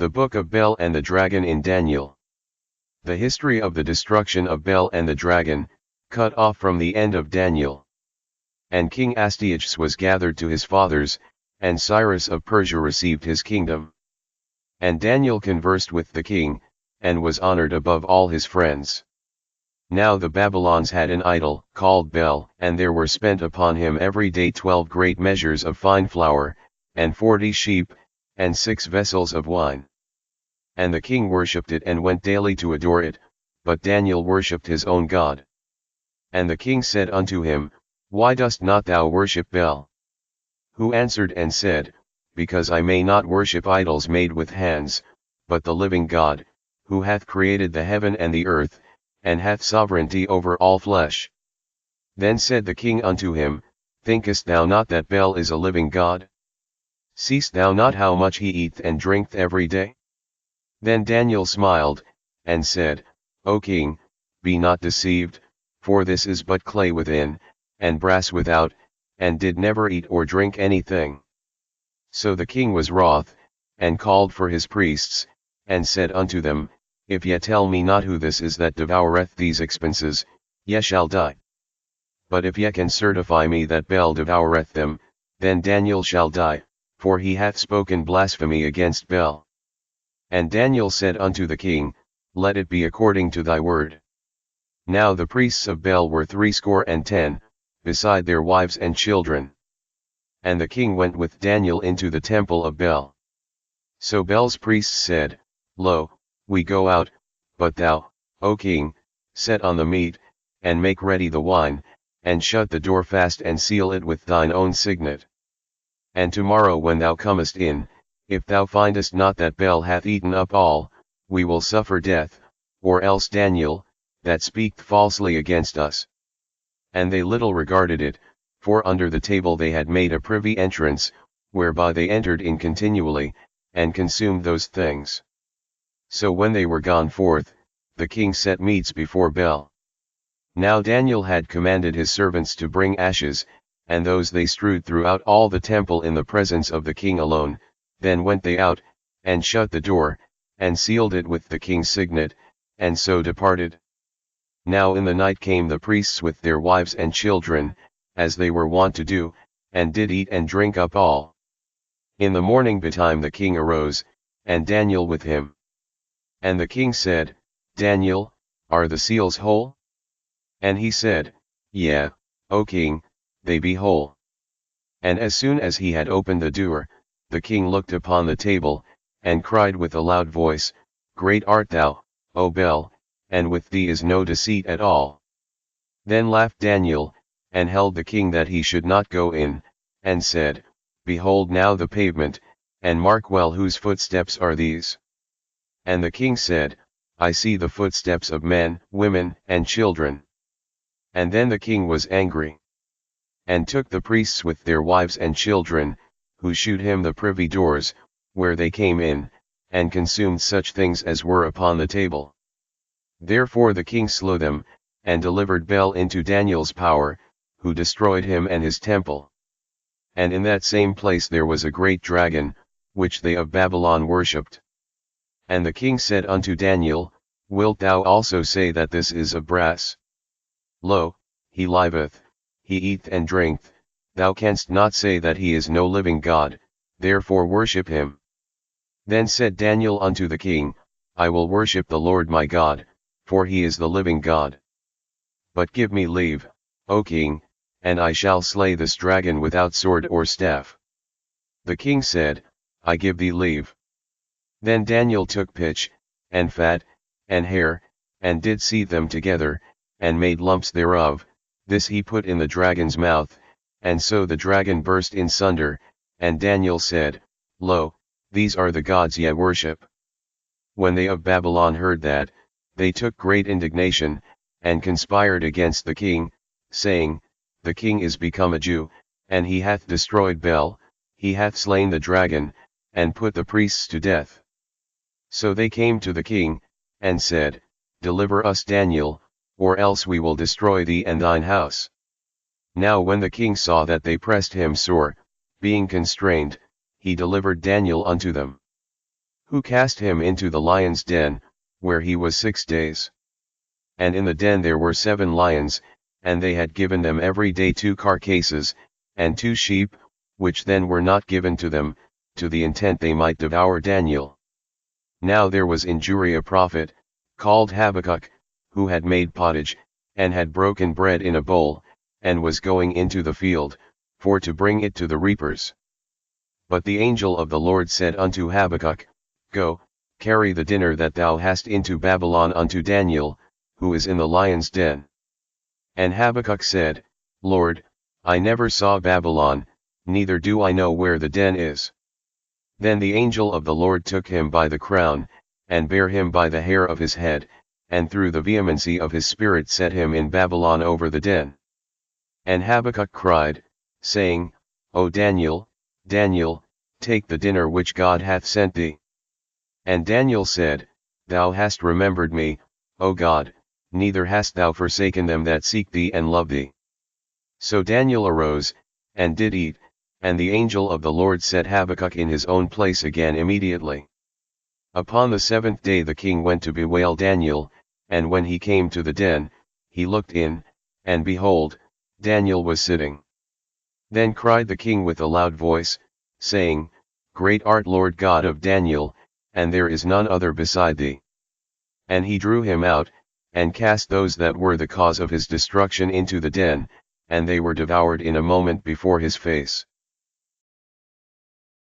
The Book of Bel and the Dragon in Daniel. The history of the destruction of Bel and the dragon, cut off from the end of Daniel. And King Astyages was gathered to his fathers, and Cyrus of Persia received his kingdom. And Daniel conversed with the king, and was honored above all his friends. Now the Babylons had an idol, called Bel, and there were spent upon him every day 12 great measures of fine flour, and 40 sheep, and 6 vessels of wine. And the king worshipped it and went daily to adore it, but Daniel worshipped his own God. And the king said unto him, Why dost not thou worship Bel? Who answered and said, Because I may not worship idols made with hands, but the living God, who hath created the heaven and the earth, and hath sovereignty over all flesh. Then said the king unto him, Thinkest thou not that Bel is a living God? Seest thou not how much he eateth and drinketh every day? Then Daniel smiled, and said, O king, be not deceived, for this is but clay within, and brass without, and did never eat or drink anything. So the king was wroth, and called for his priests, and said unto them, If ye tell me not who this is that devoureth these expenses, ye shall die. But if ye can certify me that Bel devoureth them, then Daniel shall die, for he hath spoken blasphemy against Bel. And Daniel said unto the king, Let it be according to thy word. Now the priests of Bel were 70, beside their wives and children. And the king went with Daniel into the temple of Bel. So Bel's priests said, Lo, we go out, but thou, O king, set on the meat, and make ready the wine, and shut the door fast and seal it with thine own signet. And tomorrow when thou comest in, if thou findest not that Bel hath eaten up all, we will suffer death, or else Daniel, that speaketh falsely against us. And they little regarded it, for under the table they had made a privy entrance, whereby they entered in continually, and consumed those things. So when they were gone forth, the king set meats before Bel. Now Daniel had commanded his servants to bring ashes, and those they strewed throughout all the temple in the presence of the king alone. Then went they out, and shut the door, and sealed it with the king's signet, and so departed. Now in the night came the priests with their wives and children, as they were wont to do, and did eat and drink up all. In the morning betime the king arose, and Daniel with him. And the king said, Daniel, are the seals whole? And he said, Yea, O king, they be whole. And as soon as he had opened the door, the king looked upon the table, and cried with a loud voice, Great art thou, O Bel, and with thee is no deceit at all. Then laughed Daniel, and held the king that he should not go in, and said, Behold now the pavement, and mark well whose footsteps are these. And the king said, I see the footsteps of men, women, and children. And then the king was angry, and took the priests with their wives and children, who shewed him the privy doors, where they came in, and consumed such things as were upon the table. Therefore the king slew them, and delivered Bel into Daniel's power, who destroyed him and his temple. And in that same place there was a great dragon, which they of Babylon worshipped. And the king said unto Daniel, Wilt thou also say that this is of brass? Lo, he liveth, he eateth and drinketh, thou canst not say that he is no living God, therefore worship him. Then said Daniel unto the king, I will worship the Lord my God, for he is the living God. But give me leave, O king, and I shall slay this dragon without sword or staff. The king said, I give thee leave. Then Daniel took pitch, and fat, and hair, and did seethe them together, and made lumps thereof, this he put in the dragon's mouth, and so the dragon burst in sunder, and Daniel said, Lo, these are the gods ye worship. When they of Babylon heard that, they took great indignation, and conspired against the king, saying, The king is become a Jew, and he hath destroyed Bel, he hath slain the dragon, and put the priests to death. So they came to the king, and said, Deliver us Daniel, or else we will destroy thee and thine house. Now when the king saw that they pressed him sore, being constrained, he delivered Daniel unto them. who cast him into the lion's den, where he was 6 days. And in the den there were 7 lions, and they had given them every day 2 carcasses, and 2 sheep, which then were not given to them, to the intent they might devour Daniel. Now there was in Judea a prophet, called Habakkuk, who had made pottage, and had broken bread in a bowl, and was going into the field, for to bring it to the reapers. But the angel of the Lord said unto Habakkuk, Go, carry the dinner that thou hast into Babylon unto Daniel, who is in the lion's den. And Habakkuk said, Lord, I never saw Babylon, neither do I know where the den is. Then the angel of the Lord took him by the crown, and bare him by the hair of his head, and through the vehemency of his spirit set him in Babylon over the den. And Habakkuk cried, saying, O Daniel, Daniel, take the dinner which God hath sent thee. And Daniel said, Thou hast remembered me, O God, neither hast thou forsaken them that seek thee and love thee. So Daniel arose, and did eat, and the angel of the Lord set Habakkuk in his own place again immediately. Upon the 7th day the king went to bewail Daniel, and when he came to the den, he looked in, and behold, Daniel was sitting. Then cried the king with a loud voice, saying, Great art Lord God of Daniel, and there is none other beside thee. And he drew him out, and cast those that were the cause of his destruction into the den, and they were devoured in a moment before his face.